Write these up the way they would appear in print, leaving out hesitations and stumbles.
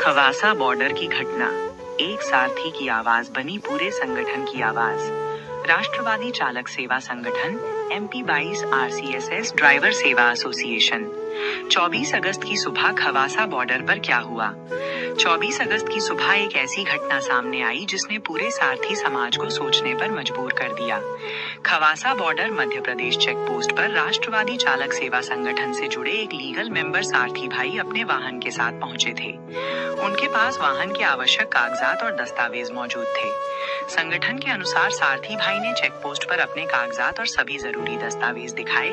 Khawasa border की घटना, एक सारथी की आवाज बनी पूरे संगठन की आवाज। राष्ट्रवादी चालक सेवा संगठन MP 22 RCSS ड्राइवर सेवा एसोसिएशन। 24 अगस्त की सुबह खवासा बॉर्डर पर क्या हुआ? 24 अगस्त की सुबह एक ऐसी घटना सामने आई जिसने पूरे सारथी समाज को सोचने पर मजबूर कर दिया। Khawasa border Madhya Pradesh check post पर राष्ट्रवादी चालक सेवा संगठन से जुड़े एक लीगल मेंबर सारथी भाई अपने वाहन के साथ पहुंचे थे। उनके पास वाहन के आवश्यक कागजात और दस्तावेज मौजूद थे। संगठन के अनुसार सारथी भाई ने चेक पोस्ट पर अपने कागजात और सभी जरूरी दस्तावेज दिखाए,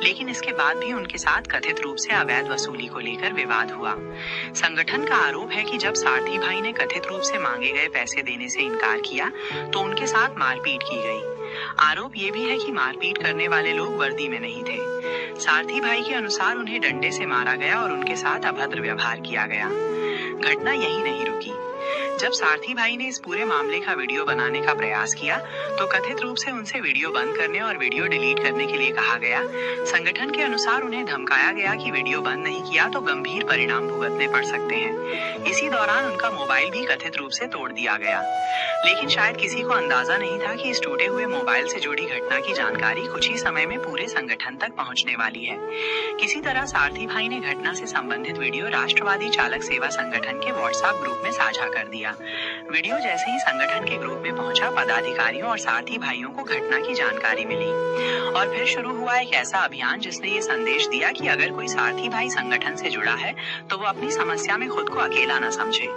लेकिन इसके बाद भी उनके साथ कथित रूप से अवैध वसूली को लेकर विवाद हुआ। संगठन का आरोप है कि जब सारथी भाई ने कथित रूप से मांगे गए पैसे देने से इनकार किया तो उनके साथ मारपीट की गई। आरोप ये भी है कि मारपीट करने वाले लोग वर्दी में नहीं थे। सारथी भाई के अनुसार उन्हें डंडे से मारा गया और उनके साथ अभद्र व्यवहार किया गया। घटना यही नहीं रुकी। जब सारथी भाई ने इस पूरे मामले का वीडियो बनाने का प्रयास किया तो कथित रूप से उनसे वीडियो बंद करने और वीडियो डिलीट करने के लिए कहा गया। संगठन के अनुसार उन्हें धमकाया गया कि वीडियो बंद नहीं किया तो गंभीर परिणाम भुगतने पड़ सकते हैं। इसी दौरान उनका मोबाइल भी कथित रूप से तोड़ दिया गया। लेकिन शायद किसी को अंदाजा नहीं था कि इस टूटे हुए मोबाइल से जुड़ी घटना की जानकारी कुछ ही समय में पूरे संगठन तक पहुंचने वाली है। किसी तरह सारथी भाई ने घटना से संबंधित वीडियो राष्ट्रवादी चालक सेवा संगठन के व्हाट्सएप ग्रुप में साझा कर दिया। वीडियो जैसे ही संगठन के ग्रुप में पहुंचा, पदाधिकारियों और सारथी भाइयों को घटना की जानकारी मिली और फिर शुरू हुआ एक ऐसा अभियान जिसने ये संदेश दिया कि अगर कोई सारथी भाई संगठन से जुड़ा है तो वो अपनी समस्या में खुद को अकेला न समझे।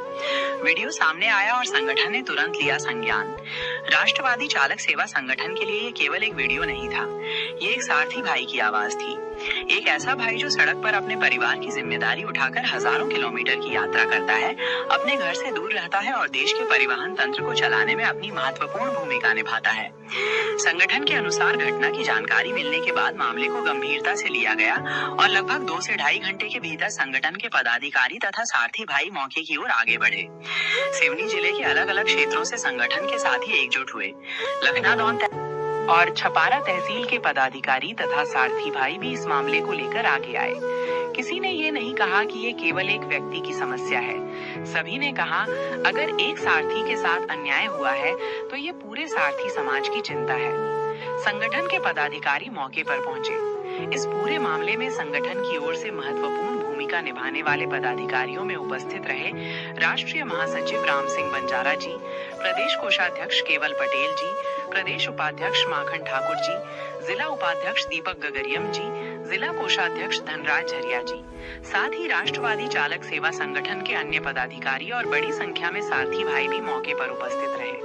वीडियो सामने आया और संगठन ने तुरंत लिया संज्ञान। राष्ट्रवादी चालक सेवा संगठन के लिए ये केवल एक वीडियो नहीं था, ये एक सारथी भाई की आवाज थी। एक ऐसा भाई जो सड़क पर अपने परिवार की जिम्मेदारी उठाकर हजारों किलोमीटर की यात्रा करता है, अपने घर से दूर रहता है और देश के परिवहन तंत्र को चलाने में अपनी महत्वपूर्ण भूमिका निभाता है। संगठन के अनुसार घटना की जानकारी मिलने के बाद मामले को गंभीरता से लिया गया और लगभग 2 से ढाई घंटे के भीतर संगठन के पदाधिकारी तथा सारथी भाई मौके की ओर आगे बढ़े। सिवनी जिले के अलग अलग क्षेत्रों से संगठन के साथी एकजुट हुए। लखनादौन और छपारा तहसील के पदाधिकारी तथा सारथी भाई भी इस मामले को लेकर आगे आए। किसी ने ये नहीं कहा कि ये केवल एक व्यक्ति की समस्या है। सभी ने कहा अगर एक सारथी के साथ अन्याय हुआ है तो ये पूरे सारथी समाज की चिंता है। संगठन के पदाधिकारी मौके पर पहुंचे। इस पूरे मामले में संगठन की ओर से महत्वपूर्ण भूमिका निभाने वाले पदाधिकारियों में उपस्थित रहे राष्ट्रीय महासचिव राम सिंह बंजारा जी, प्रदेश कोषाध्यक्ष केवल पटेल जी, प्रदेश उपाध्यक्ष माखन ठाकुर जी, जिला उपाध्यक्ष दीपक गगरियम जी, जिला कोषाध्यक्ष धनराज झरिया जी, साथ ही राष्ट्रवादी चालक सेवा संगठन के अन्य पदाधिकारी और बड़ी संख्या में सारथी भाई भी मौके पर उपस्थित रहे।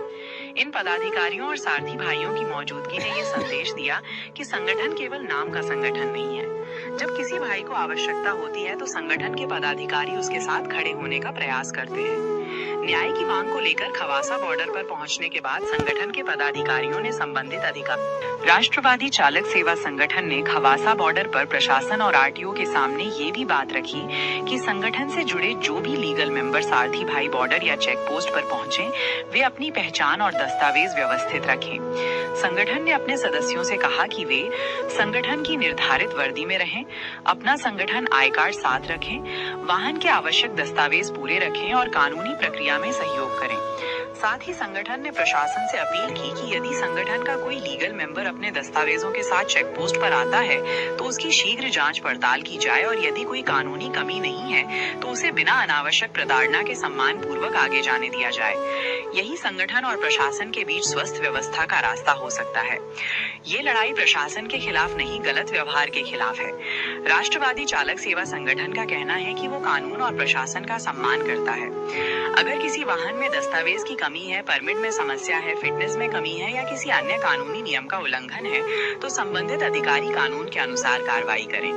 इन पदाधिकारियों और सारथी भाइयों की मौजूदगी ने ये संदेश दिया कि संगठन केवल नाम का संगठन नहीं है। जब किसी भाई को आवश्यकता होती है तो संगठन के पदाधिकारी उसके साथ खड़े होने का प्रयास करते हैं। न्याय की मांग को लेकर खवासा बॉर्डर पर पहुंचने के बाद संगठन के पदाधिकारियों ने संबंधित अधिकारी राष्ट्रवादी चालक सेवा संगठन ने खवासा बॉर्डर पर प्रशासन और RTO के सामने ये भी बात रखी कि संगठन से जुड़े जो भी लीगल मेंबर सारथी भाई बॉर्डर या चेक पोस्ट पर पहुंचे वे अपनी पहचान और दस्तावेज व्यवस्थित रखें। संगठन ने अपने सदस्यों से कहा कि वे संगठन की निर्धारित वर्दी में रहें, अपना संगठन आई कार्ड साथ रखें, वाहन के आवश्यक दस्तावेज पूरे रखें और कानूनी प्रक्रिया में सहयोग करें। साथ ही संगठन ने प्रशासन से अपील की कि यदि संगठन का कोई लीगल मेंबर अपने दस्तावेजों के साथ चेक पोस्ट पर आता है तो उसकी शीघ्र जांच पड़ताल की जाए और यदि कोई कानूनी कमी नहीं है तो उसे बिना अनावश्यक प्रताड़ना के सम्मान पूर्वक आगे जाने दिया जाए। यही संगठन और प्रशासन के बीच स्वस्थ व्यवस्था का रास्ता हो सकता है। ये लड़ाई प्रशासन के खिलाफ नहीं, गलत व्यवहार के खिलाफ है। राष्ट्रवादी चालक सेवा संगठन का कहना है कि वो कानून और प्रशासन का सम्मान करता है। अगर किसी वाहन में दस्तावेज की कमी है, परमिट में समस्या है, फिटनेस में कमी है या किसी अन्य कानूनी नियम का उल्लंघन है तो संबंधित अधिकारी कानून के अनुसार कार्रवाई करें।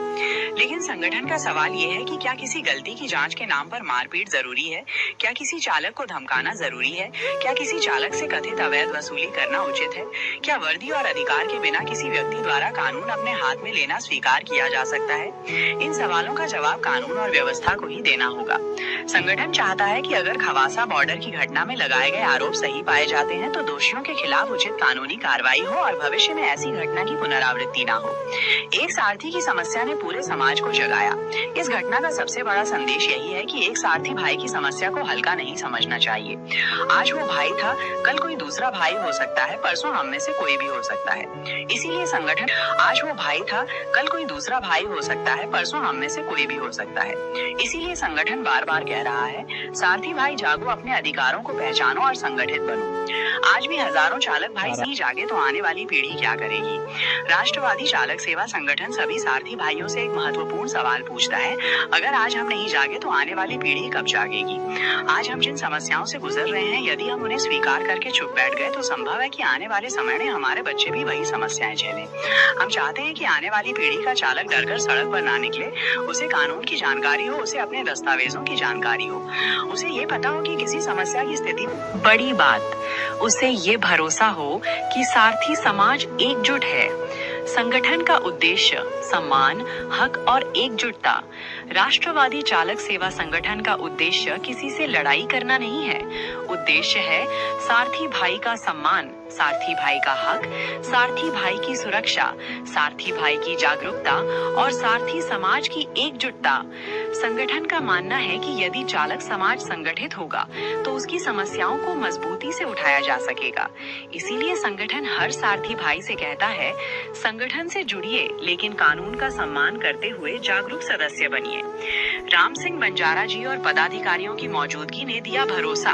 लेकिन संगठन का सवाल ये है कि क्या किसी गलती की जांच के नाम पर मारपीट जरूरी है? क्या किसी चालक को धमकाना जरूरी है? क्या किसी चालक से कथित अवैध वसूली करना उचित है? क्या वर्दी और अधिकार के बिना किसी व्यक्ति द्वारा कानून अपने हाथ में लेना स्वीकार किया जा सकता है? इन सवालों का जवाब कानून और व्यवस्था को ही देना होगा। संगठन चाहता है कि अगर खवासा बॉर्डर की घटना में लगाए लगाए गए आरोप सही पाए जाते हैं तो दोषियों के खिलाफ उचित कानूनी कार्रवाई हो और भविष्य में ऐसी घटना की पुनरावृत्ति न हो। एक सारथी की समस्या ने पूरे समाज को जगाया। इस घटना का सबसे बड़ा संदेश यही है कि एक सारथी भाई की समस्या को हल्का नहीं समझना चाहिए। आज वो भाई था, कल कोई दूसरा भाई हो सकता है, परसों हम में से कोई भी हो सकता है। इसीलिए संगठन आज वो भाई था, कल कोई दूसरा भाई हो सकता है, परसों हम में से कोई भी हो सकता है। इसीलिए संगठन बार बार कह रहा है, सारथी भाई जागो, अपने अधिकारों को पहचानो और संगठित बनो। आज भी हजारों चालक भाई नहीं जागे तो आने वाली पीढ़ी क्या करेगी? राष्ट्रवादी चालक सेवा संगठन सभी सारथी भाइयों से एक महत्वपूर्ण सवाल पूछता है, अगर आज हम नहीं जागे तो आने वाली पीढ़ी कब जागेगी? आज हम जिन समस्याओं से गुजर रहे हैं, यदि हम उन्हें स्वीकार करके चुप बैठ गए तो संभव है कि आने वाले समय में हमारे बच्चे भी वही समस्याएं झेलें। हम चाहते हैं कि आने वाली पीढ़ी का चालक डरकर सड़क पर ना निकले, उसे कानून की जानकारी हो, उसे अपने दस्तावेजों की जानकारी हो, उसे ये पता हो कि किसी समस्या की स्थिति। बड़ी बात, उसे ये भरोसा हो कि सारथी समाज एकजुट है। संगठन का उद्देश्य सम्मान, हक और एकजुटता। राष्ट्रवादी चालक सेवा संगठन का उद्देश्य किसी से लड़ाई करना नहीं है। उद्देश्य है सारथी भाई का सम्मान, सारथी भाई का हक, सारथी भाई की सुरक्षा, सारथी भाई की जागरूकता और सारथी समाज की एकजुटता। संगठन का मानना है कि यदि चालक समाज संगठित होगा तो उसकी समस्याओं को मजबूती से उठाया जा सकेगा। इसीलिए संगठन हर सारथी भाई से कहता है, संगठन से जुड़िए लेकिन कानून का सम्मान करते हुए जागरूक सदस्य बनिए। राम सिंह बंजारा जी और पदाधिकारियों की मौजूदगी ने दिया भरोसा।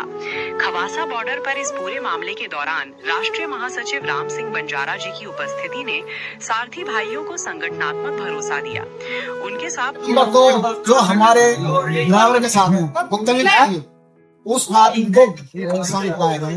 खवासा बॉर्डर पर इस पूरे मामले के दौरान राष्ट्रीय महासचिव राम सिंह बंजारा जी की उपस्थिति ने सारथी भाइयों को संगठनात्मक भरोसा दिया। उनके साथ जो हमारे ड्राइवर के साथ है उस आदमी को समझ पाएगा।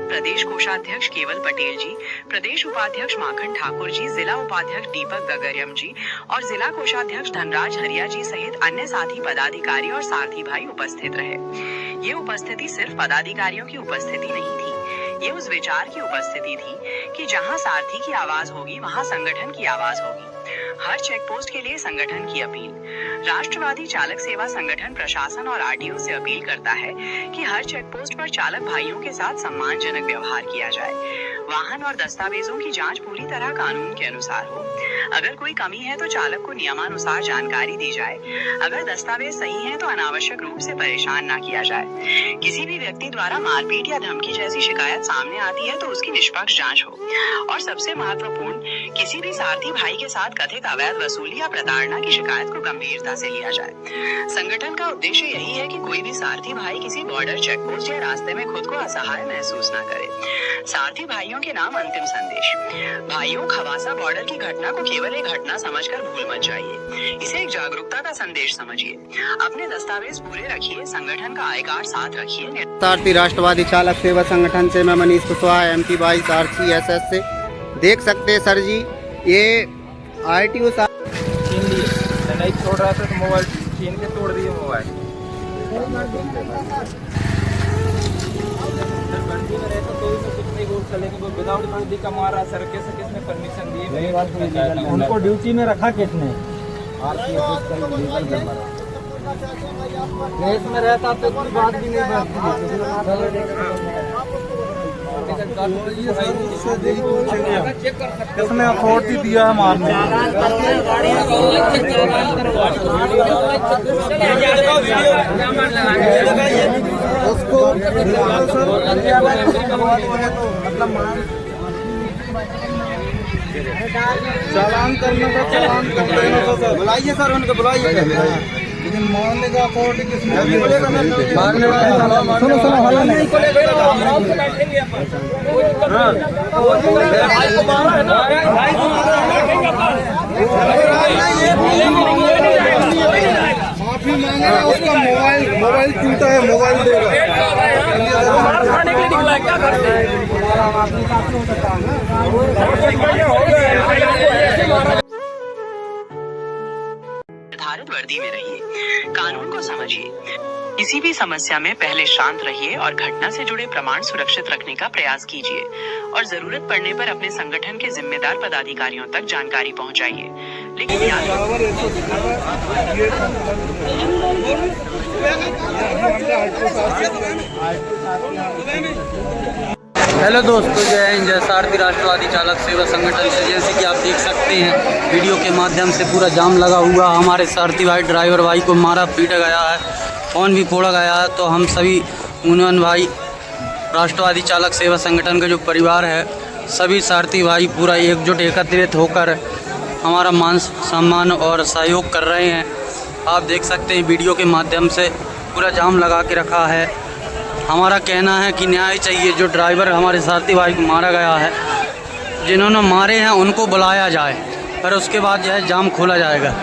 प्रदेश कोषाध्यक्ष केवल पटेल जी, प्रदेश उपाध्यक्ष माखन ठाकुर जी, जिला उपाध्यक्ष दीपक गगरियम जी और जिला कोषाध्यक्ष धनराज हरिया जी सहित अन्य साथी पदाधिकारी और सारथी भाई उपस्थित रहे। ये उपस्थिति सिर्फ पदाधिकारियों की उपस्थिति नहीं थी, ये उस विचार की उपस्थिति थी कि जहां सारथी की आवाज होगी वहां संगठन की आवाज होगी। हर चेक पोस्ट के लिए संगठन की अपील। राष्ट्रवादी चालक सेवा संगठन प्रशासन और आरटीओ से अपील करता है कि हर चेक पोस्ट पर चालक भाइयों के साथ सम्मानजनक व्यवहार किया जाए। वाहन और दस्तावेजों की जांच पूरी तरह कानून के अनुसार हो। अगर कोई कमी है तो चालक को नियमानुसार जानकारी दी जाए। अगर दस्तावेज सही है तो अनावश्यक रूप से परेशान न किया जाए। किसी भी व्यक्ति द्वारा मारपीट या धमकी जैसी शिकायत सामने आती है तो उसकी निष्पक्ष जांच हो। और सबसे महत्वपूर्ण, किसी भी सारथी भाई के साथ कथित अवैध वसूली या प्रताड़ना की शिकायत को गंभीरता से लिया जाए। संगठन का उद्देश्य यही है कि कोई भी सारथी भाई किसी बॉर्डर चेक पोस्ट या रास्ते में खुद को असहाय महसूस न करे। सारथी भाइयों के नाम अंतिम संदेश। भाइयों, खवासा बॉर्डर की घटना को केवल एक घटना समझकर भूल मत जाइए। इसे एक जागरूकता का संदेश समझिए। अपने दस्तावेज पूरे रखिए, संगठन का आईकार्ड साथ रखिए। सारथी राष्ट्रवादी चालक सेवा संगठन से मैं मनीष कुशवाहा MP 22 RCSS से। देख सकते हैं सर जी, ये RTO नहीं छोड़ रहा था तो मोबाइल छीन के तोड़ दिए मोबाइल। बंदी में रहता तो कुछ नहीं बोल चलेगा, वो विदाउट बंदी का मारा सर के से किसने परमिशन दी? उनको ड्यूटी में रखा किसने? देश में रहता तो कोई बात भी नहीं किसने अथॉरिटी दिया है मारने? उसको चालान करने का चालान करना। बुलाइए सर, उनको बुलाइए। लेकिन मारने का अथॉरिटी किसने? मारने वाला सुनो हल्ला नहीं माफी मांगेगा, उसका मोबाइल टूटा है, मोबाइल देगा। निर्धारित वर्दी में रहिए, कानून को समझिए। किसी भी समस्या में पहले शांत रहिए और घटना से जुड़े प्रमाण सुरक्षित रखने का प्रयास कीजिए और जरूरत पड़ने पर अपने संगठन के जिम्मेदार पदाधिकारियों तक जानकारी पहुंचाइए। लेकिन याद हेलो दोस्तों, जय हिंद, जय सारथी राष्ट्रवादी चालक सेवा संगठन से जैसे कि आप देख सकते हैं वीडियो के माध्यम से पूरा जाम लगा हुआ। हमारे सारथी भाई ड्राइवर भाई को मारा पीटा गया है, फोन भी फोड़ा गया है। तो हम सभी यूनियन भाई राष्ट्रवादी चालक सेवा संगठन का जो परिवार है, सभी सारथी भाई पूरा एकजुट एकत्रित होकर हमारा मान सम्मान और सहयोग कर रहे हैं। आप देख सकते हैं वीडियो के माध्यम से पूरा जाम लगा के रखा है। हमारा कहना है कि न्याय चाहिए। जो ड्राइवर हमारे सारथी भाई को मारा गया है, जिन्होंने मारे हैं उनको बुलाया जाए, पर उसके बाद जो है जाम खोला जाएगा।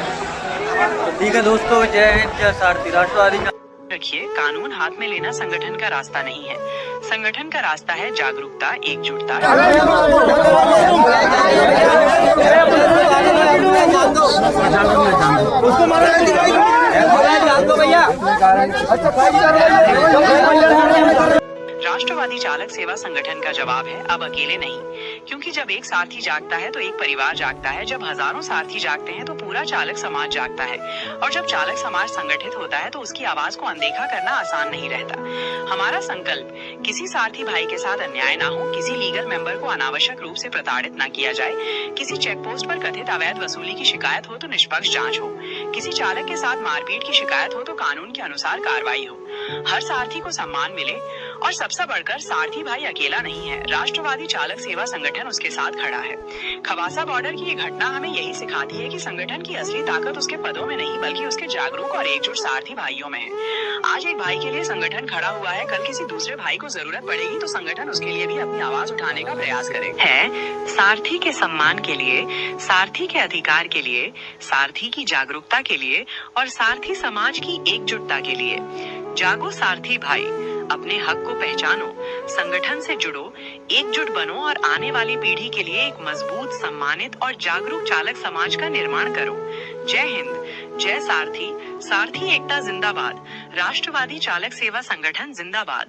ठीक है दोस्तों, जय हिंद, जय सारथी राष्ट्रवादी। रखिए, कानून हाथ में लेना संगठन का रास्ता नहीं है। संगठन का रास्ता है जागरूकता, एकजुटता। राष्ट्रवादी चालक सेवा संगठन का जवाब है अब अकेले नहीं, क्योंकि जब एक सारथी जागता है तो एक परिवार जागता है। जब हजारों सारथी जागते हैं तो पूरा चालक समाज जागता है, और जब चालक समाज संगठित होता है तो उसकी आवाज को अनदेखा करना आसान नहीं रहता। हमारा संकल्प, किसी सारथी भाई के साथ अन्याय ना हो, किसी लीगल मेंबर को अनावश्यक रूप से प्रताड़ित न किया जाए, किसी चेक पोस्ट पर कथित अवैध वसूली की शिकायत हो तो निष्पक्ष जांच हो, किसी चालक के साथ मारपीट की शिकायत हो तो कानून के अनुसार कार्रवाई हो, हर सारथी को सम्मान मिले, और सबसे बढ़कर सारथी भाई अकेला नहीं है। राष्ट्रवादी चालक सेवा संगठन उसके साथ खड़ा है। खवासा बॉर्डर की ये घटना हमें यही सिखाती है कि संगठन की असली ताकत उसके पदों में नहीं, बल्कि उसके जागरूक और एकजुट सारथी भाइयों में है। आज एक भाई के लिए संगठन खड़ा हुआ है, कल किसी दूसरे भाई को जरूरत पड़ेगी तो संगठन उसके लिए भी अपनी आवाज उठाने का प्रयास करेगा। है सारथी के सम्मान के लिए, सारथी के अधिकार के लिए, सारथी की जागरूकता के लिए और सारथी समाज की एकजुटता के लिए। जागो सारथी भाई, अपने हक को पहचानो, संगठन से जुड़ो, एकजुट बनो और आने वाली पीढ़ी के लिए एक मजबूत, सम्मानित और जागरूक चालक समाज का निर्माण करो। जय हिंद, जय सारथी, सारथी एकता जिंदाबाद, राष्ट्रवादी चालक सेवा संगठन जिंदाबाद।